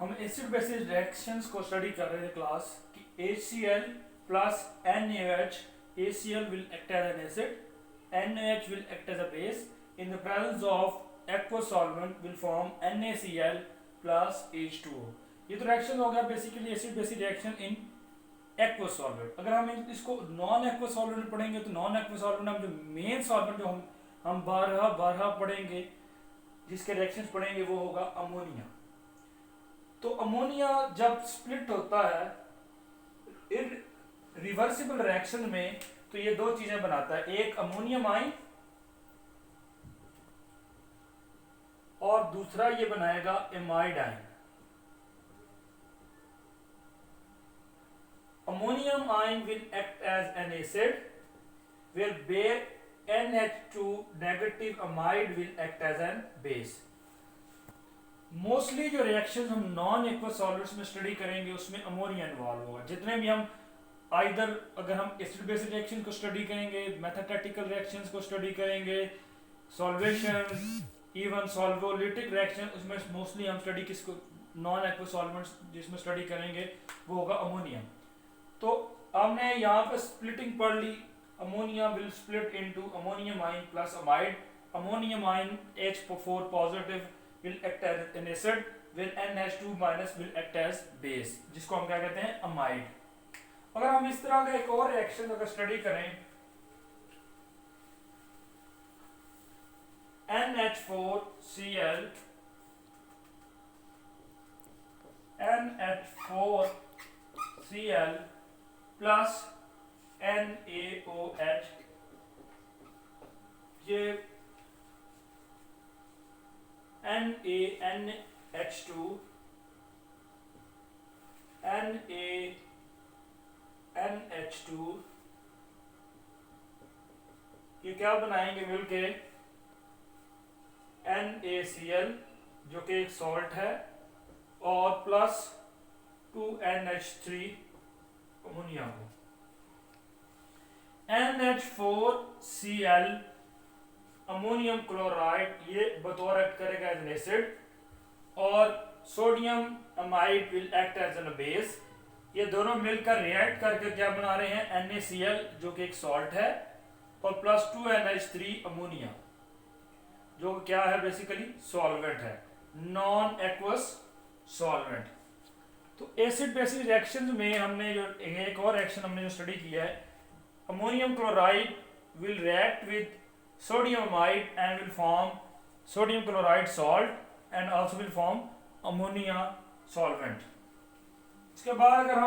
हम acid basis reactions को study कर रहे थे क्लास कि HCl plus NaOH, HCl will act as an acid, NaOH will act as a base. In the presence of aqueous solvent will form NaCl plus H2O. ये तो reaction हो गया basically acid basis reaction in aqueous solvent. अगर हम इसको non aqueous solvent पढ़ेंगे तो non aqueous solvent हम जो मेन सॉल्वेंट जो हम बारह पढ़ेंगे, जिसके रिएक्शंस पढ़ेंगे वो होगा अमोनिया। तो अमोनिया जब स्प्लिट होता है रिवर्सिबल रिएक्शन में तो ये दो चीजें बनाता है, एक अमोनियम आयन और दूसरा ये बनाएगा amide ion. Ammonium ion will act as an acid, where bare NH2 negative amide will act as an base. Mostly जो रिएक्शन हम नॉन एक्वस सॉल्वेंट्स में स्टडी करेंगे उसमें अमोनिया इन्वॉल्व होगा। जितने भी हम आइदर अगर हम एसिड बेसिस रिएक्शन को स्टडी करेंगे, मैथमेटिकल रिएक्शंस को स्टडी करेंगे, सॉल्वेशन, इवन सॉल्वोलिटिक रिएक्शन, उसमें मोस्टली हम स्टडी किसको नॉन एक्वस सॉल्वेंट्स जिसमें स्टडी करेंगे वो होगा अमोनिया। तो हमने यहाँ पे स्प्लिटिंग पढ़ ली, ammonia will split into ammonium ion plus amide. Ammonium ion H4 positive will act as an acid, while NH2 minus will act as base, जिसको हम क्या कहते हैं अमाइड। अगर हम इस तरह का एक और रिएक्शन अगर स्टडी करें, NH4Cl plus NaOH, ये NaNH2 NaNH2 ये क्या बनाएंगे मिलके NaCl जो कि एक सॉल्ट है और प्लस 2NH3 अमोनिया को। NH4Cl अमोनियम क्लोराइड ये बतौर एक्ट करेगा एज एन एसिड और sodium amide will act as an base. ये दोनों मिलकर रिएक्ट करके क्या बना रहे हैं NaCl जो कि एक सॉल्ट है और प्लस 2NH3 अमोनिया जो क्या है बेसिकली सॉल्वेंट है, नॉन एक्वस सॉल्वेंट। तो एसिड बेसिस रिएक्शन में हमने जो एक और रिएक्शन हमने जो स्टडी किया है, ammonium chloride will react with sodium amide and will form sodium chloride salt and also will form ammonia solvent. इसके बाद अगर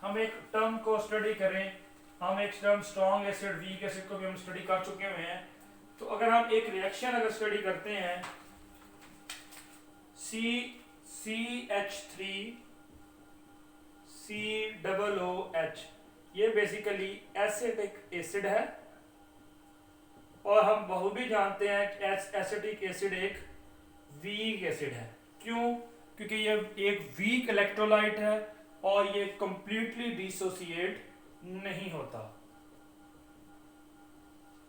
हम एक टर्म को स्टडी करें, हम एक term strong acid weak acid को भी हम स्टडी कर चुके हुए हैं। तो अगर हम एक रिएक्शन अगर स्टडी करते हैं CH3COOH, ये बेसिकली एसिटिक एसिड है और हम बहु भी जानते हैं कि एसिटिक एसिड एक वीक एसिड है। क्यों? क्योंकि ये एक वीक इलेक्ट्रोलाइट है और ये कंप्लीटली डिसोसिएट नहीं होता।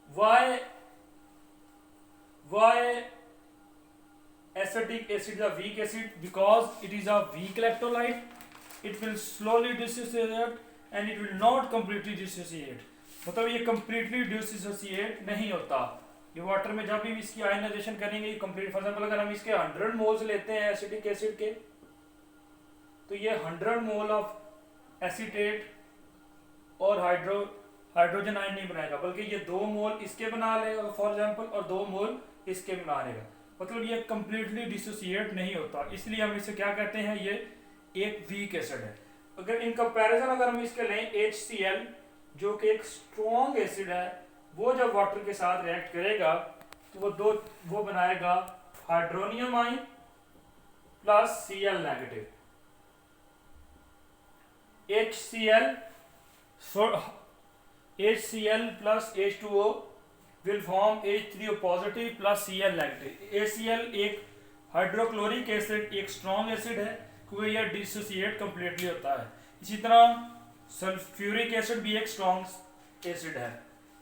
Why acetic acid is a weak acid? Because it is a weak electrolyte. It will slowly dissociate and it will not completely dissociate. मतलब ये कंप्लीटली डिसोसिएट नहीं होता। ये वाटर में जब भी इसकी आयनाइजेशन करेंगे ये कंप्लीट, फॉर एग्जांपल अगर हम इसके 100 मोल्स लेते हैं एसिटिक एसिड के तो ये 100 मोल ऑफ एसीटेट और हाइड्रोजन आयन नहीं बनाएगा, बल्कि ये 2 मोल इसके बना लेगा फॉर एग्जांपल और 2 मोल इसके बना लेगा। मतलब ये कंप्लीटली डिसोसिएट नहीं होता, इसलिए हम इसे क्या कहते हैं, ये एक वीक एसिड है। अगर इन कंपैरिजन अगर हम इसके लें HCl जो कि एक स्ट्रॉन्ग एसिड है, वो जब वाटर के साथ रिएक्ट करेगा तो वो बनाएगा hydronium ion plus Cl negative. HCl plus H2O will form H3O positive plus Cl negative। HCl एक हाइड्रोक्लोरिक एसिड, एक स्ट्रॉन्ग एसिड है क्योंकि यह डिसोसिएट कंप्लीटली होता है। इसी तरह सल्फ्यूरिक एसिड भी एक स्ट्रॉन्ग एसिड है।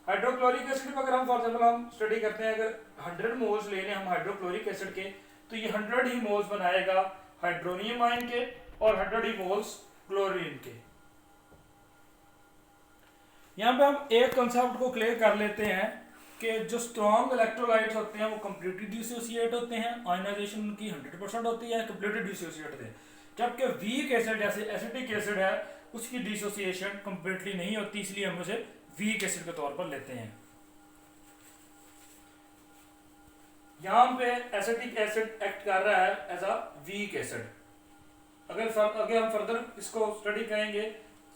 हाइड्रोक्लोरिक एसिड पर अगर हम फॉर एग्जांपल हम स्टडी करते हैं, अगर 100 मोल्स ले लें हम हाइड्रोक्लोरिक एसिड के तो ये 100 ही मोल्स बनाएगा हाइड्रोनियम आयन के और 100 मोल्स क्लोरीन के। यहाँ पे हम एक कंसेप्ट को क्लियर कर लेते हैं कि जो स्ट्रॉन्ग इलेक्ट्रोलाइट्स होते हैं वो कंप्लीटली डिसोसिएट होते हैं, आयनाइजेशन उनकी 100% होती है, कंप्लीटली डिसोसिएट होते हैं। जबकि वीक एसिड जैसे एसिटिक एसिड है उसकी डिसोसिएशन कंप्लीटली नहीं होती, इसलिए हम उसे वीक एसिड के तौर पर लेते हैं। यहाँ पे एसिटिक एसिड एक्ट कर रहा है एज अ वीक एसिड। अगर हम फर्दर इसको स्टडी करेंगे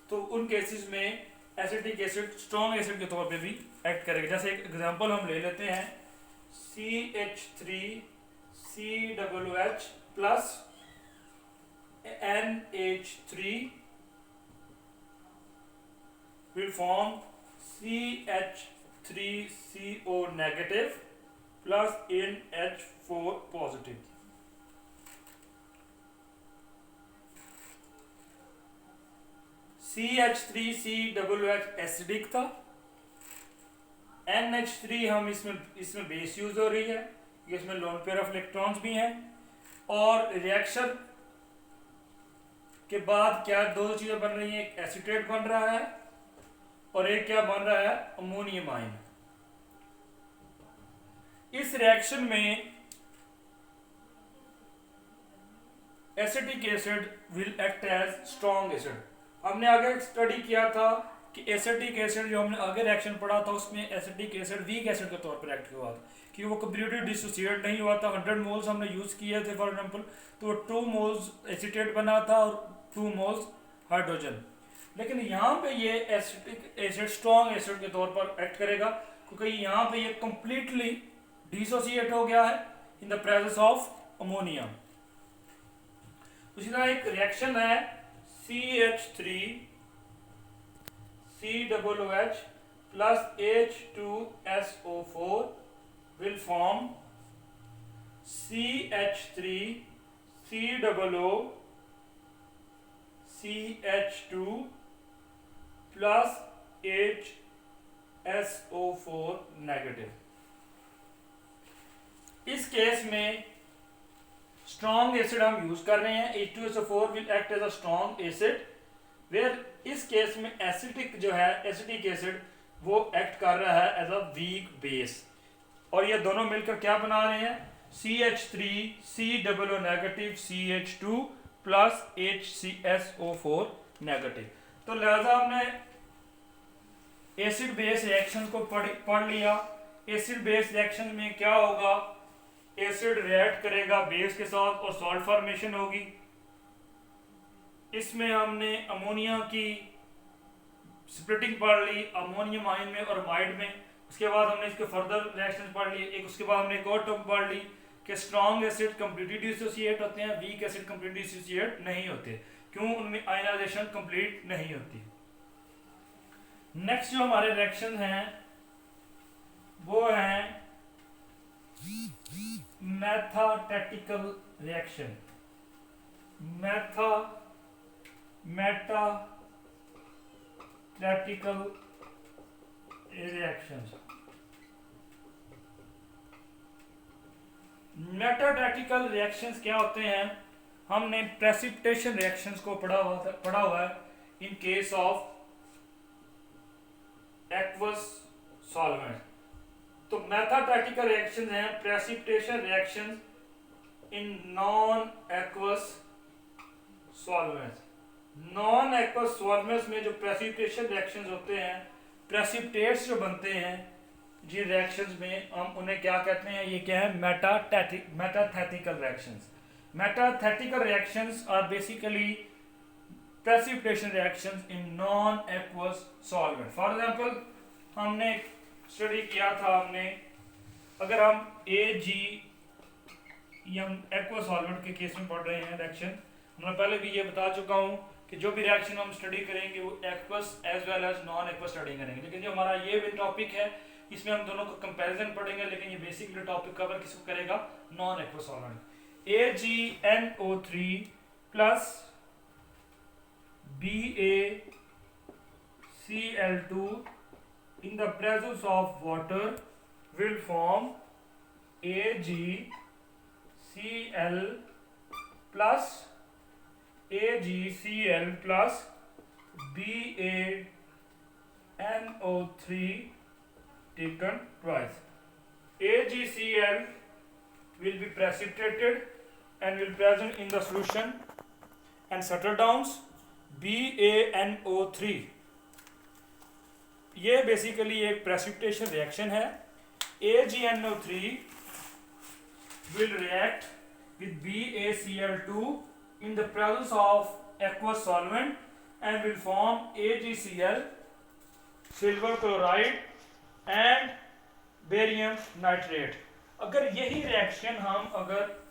तो उन केसेस में एसिटिक एसिड स्ट्रॉन्ग एसिड के तौर पे भी एक्ट करेगा। जैसे एक एग्जांपल हम ले लेते हैं, CH3COOH plus NH3 will form CH3CO negative plus NH4 positive। CH3COOH acidic था, NH3 हम इसमें बेस यूज हो रही है, इसमें लोन पेयर ऑफ इलेक्ट्रॉन्स भी हैं, और रिएक्शन के बाद क्या दो चीजें बन रही हैं, एक एसीटेट बन रहा है और एक क्या बन रहा है, अमोनियम आयन। इस रिएक्शन में acetic acid will act as strong acid. हमने आगे स्टडी किया था कि एसिटिक एसिड जो हमने आगे रिएक्शन पढ़ा था उसमें एसिटिक एसिड वीक एसिड के तौर पर एक्ट हुआ था, कि वो कंप्लीटली डिसोसिएट नहीं हुआ था। 100 मोल्स हमने यूज किए थे फॉर एग्जांपल, तो 2 मोल्स एसीटेट बना था और 2 मोल्स हाइड्रोजन। लेकिन यहाँ पे ये एसिटिक एसिड स्ट्रॉन्ग एसिड के तौर पर एक्ट करेगा, क्योंकि यहाँ पे ये कंप्लीटली डिसोसिएट हो गया है in the presence of ammonia. उसी तरह एक रिएक्शन है CH3COOH plus H2SO4 will form CH3COOCH2 plus HSO4 negative। इस केस में स्ट्रॉन्ग एसिड हम यूज कर रहे हैं, H2SO4 will act as a strong acid, where इस केस में एसिटिक जो है एसिटिक एसिड वो एक्ट कर रहा है एज अ वीक बेस, और ये दोनों मिलकर क्या बना रहे हैं, CH3COO negative CH2 plus HCSO4 negative. तो लिहाजा हमने एसिड बेस रिएक्शन को पढ़ लिया। एसिड बेस रिएक्शन में क्या होगा, एसिड रिएक्ट करेगा बेस के साथ और सॉल्ट फॉर्मेशन होगी। इसमें हमने अमोनिया की स्प्लिटिंग पढ़ ली, अमोनियम आयन में और माइड में। उसके बाद हमने इसके फर्दर रिएक्शन पढ़ लिए। एक उसके बाद हमने एक और टर्म पढ़ ली कि स्ट्रॉन्ग एसिड कंप्लीटली डिसोसिएट होते हैं, वीक एसिड कंप्लीटली डिसोसिएट नहीं होते। क्यों? उनमें आयनाइजेशन कंप्लीट नहीं होती। नेक्स्ट जो हमारे रिएक्शन हैं वो हैं मेथाटेटिकल रिएक्शन, मेटाटेटिकल रिएक्शंस। मेटाटेटिकल रिएक्शंस क्या होते हैं? हमने प्रेसिपिटेशन रिएक्शंस को पढ़ा हुआ है in case of aqueous solvent. तो मेथाटेटिकल रिएक्शंस हैं precipitation reactions in non aqueous solvents. Non aqueous solvents में जो प्रेसिपिटेशन रिएक्शंस होते हैं, प्रेसिपिटेट्स जो बनते हैं जिन रिएक्शंस में, हम उन्हें क्या कहते हैं? ये क्या है? Metathetical reactions. Metathetical reactions are basically precipitation reactions in non-aqueous solvent। For example हमने स्टडी किया था, अगर हम AG एक्वा सॉल्वेंट के केस में पढ़ रहे हैं रिएक्शन, मैं पहले भी ये बता चुका हूँ कि जो भी रिएक्शन हम स्टडी करेंगे वो aqueous as well as non aqueous study करेंगे। लेकिन जो हमारा ये भी टॉपिक है इसमें हम दोनों को कंपैरिजन पढ़ेंगे, लेकिन ये बेसिकली टॉपिक कवर किसको करेगा? Non aqueous solvent. AgNO3 plus BaCl2 in the presence of water will form AgCl plus AgCl plus BaNO3 taken twice. AgCl will be precipitated and will present in the solution and settle downs. BaNO3 ये basically एक precipitation reaction है. AgNO3 will react with BaCl2 in the presence of aqueous solvent and will form AgCl, silver chloride and barium nitrate. अगर यही reaction हम अगर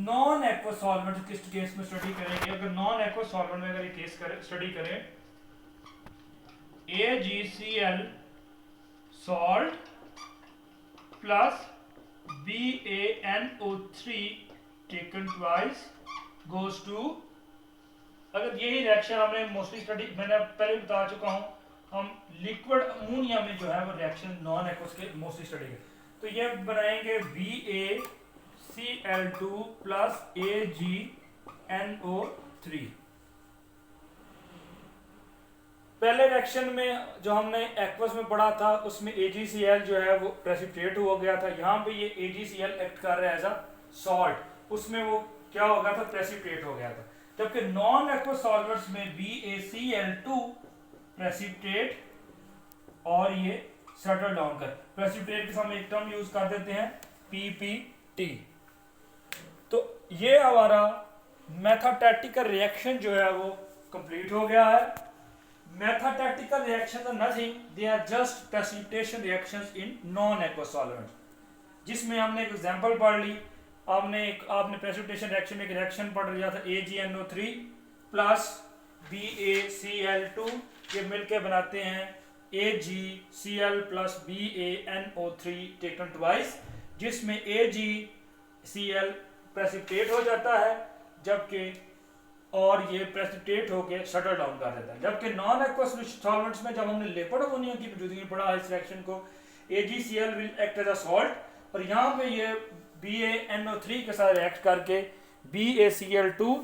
non aqueous solvent के case में study करेंगे, अगर नॉन एक्वस सॉल्वेंट में अगर ये केस स्टडी करें, AgCl salt plus BaNO3 taken twice goes to, अगर यही रिएक्शन हमने मोस्टली स्टडी, मैंने पहले बता चुका हूं, हम लिक्विड अमोनिया में जो है वो रिएक्शन नॉन एक्वस के मोस्टली स्टडी करें, तो ये बनाएंगे BaCl2 प्लस AgNO3. पहले रिएक्शन में जो हमने एक्वस में पढ़ा था उसमें AgCl जो है वो प्रेसिपिटेट हो गया था. यहाँ पे ये AgCl एक्ट कर रहा है एज अ सॉल्ट, उसमें वो क्या हो गया था, प्रेसिपिटेट हो गया था. जबकि नॉन एक्वस सॉल्वेंट्स में BaCl2 प्रेसिपिटेट और ये सेटल डाउन कर, प्रेसिपिटेट के सामने एक टर्म यूज कर देते हैं PPT. तो ये हमारा मैथोटैक्टिकल रिएक्शन जो है वो कंप्लीट हो गया है. Metathetical reactions are nothing, they are just precipitation reactions in non aqueous solvents, जिसमें हमने एक एग्जांपल पढ़ ली. आपने प्रेसिपिटेशन रिएक्शन में एक रिएक्शन पढ़ लिया था AgNO3 प्लस BaCl2, ये मिलके बनाते हैं AgCl plus BaNO3 taken twice, जिसमें AgCl प्रेसिपिटेट हो जाता है जबकि और ये प्रेसिपिटेट होकर शटर डाउन कर देता है. जबकि नॉन एक्वस सॉल्वेंट्स में जब हमने लिक्विड अमोनिया की मौजूदगी में पढ़ा इस रिएक्शन को, AgCl will act as a salt और यहाँ पे ये BaNO3 के साथ रिएक्ट करके BaCl2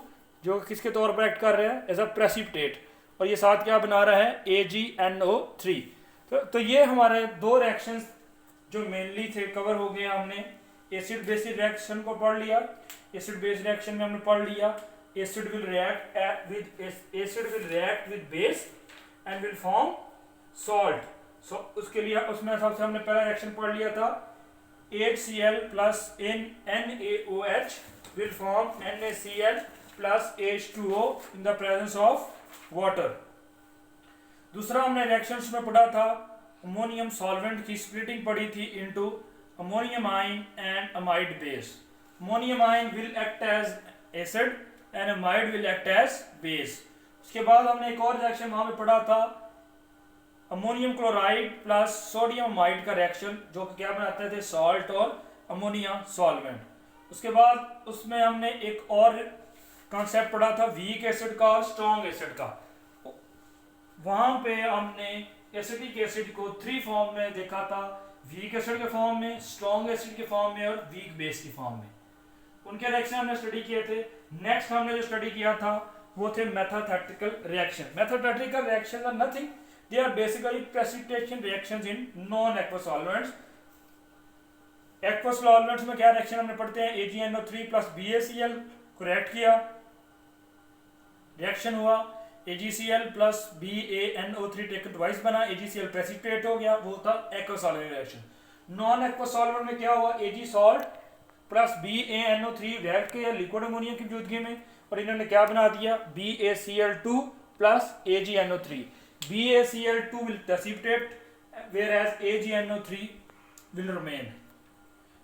जो किसके तौर पर एक्ट कर रहा है, एज अ प्रेसिपिटेट, और ये साथ क्या बना रहा है, AgNO3. तो ये हमारे दो रिएक्शंस जो मेनली थे कवर हो गए. हमने एसिड बेसिक रिएक्शन को पढ़ लिया. एसिड बेस रिएक्शन में हमने पढ़ लिया acid will react with base and will form salt. So उसके लिए उसमें सबसे हमने पहला रिएक्शन पढ़ लिया था HCl plus NaOH will form NaCl plus H2O in the presence of water. दूसरा हमने रिएक्शंस में पढ़ा था अमोनियम सॉल्वेंट की स्प्लिटिंग पढ़ी थी into ammonium ion and amide base. Ammonium ion will act as acid and amide will act as base. उसके बाद हमने एक और रिएक्शन वहां पे पढ़ा था ammonium chloride plus sodium amide का रिएक्शन, जो कि क्या बनाते थे, सॉल्ट और अमोनिया सॉल्वेंट. उसके बाद उसमें हमने एक और कॉन्सेप्ट पढ़ा था वीक एसिड का और स्ट्रॉन्ग एसिड का. वहां पे हमने एसिडिक एसिड को 3 फॉर्म में देखा था, वीक एसिड के फॉर्म में, स्ट्रॉन्ग एसिड के फॉर्म में और वीक बेस के फॉर्म में. उनके रिएक्शन हमने स्टडी किए थे. नेक्स्ट हमने जो स्टडी किया था वो थे मैथोटैक्टिकल रिएक्शन. मैथोटैक्टिकल reactions are nothing, they are basically precipitation reactions in non aqueous solvents. Aqueous solvents में क्या रिएक्शन हमने पढ़ते हैं, AgNO3 प्लस BaCl को रिएक्ट किया, रिएक्शन हुआ AgCl plus BaNO3 taken twice बना, AgCl प्रेसिपिटेट हो गया, वो था aqueous solvent reaction. Non aqueous solvent में क्या हुआ, Ag salt plus BaNO3 react किया लिक्विड अमोनिया की मौजूदगी में और इन्होंने क्या बना दिया, BaCl2 plus AgNO3. BaCl2 will precipitate whereas AgNO3 will remain.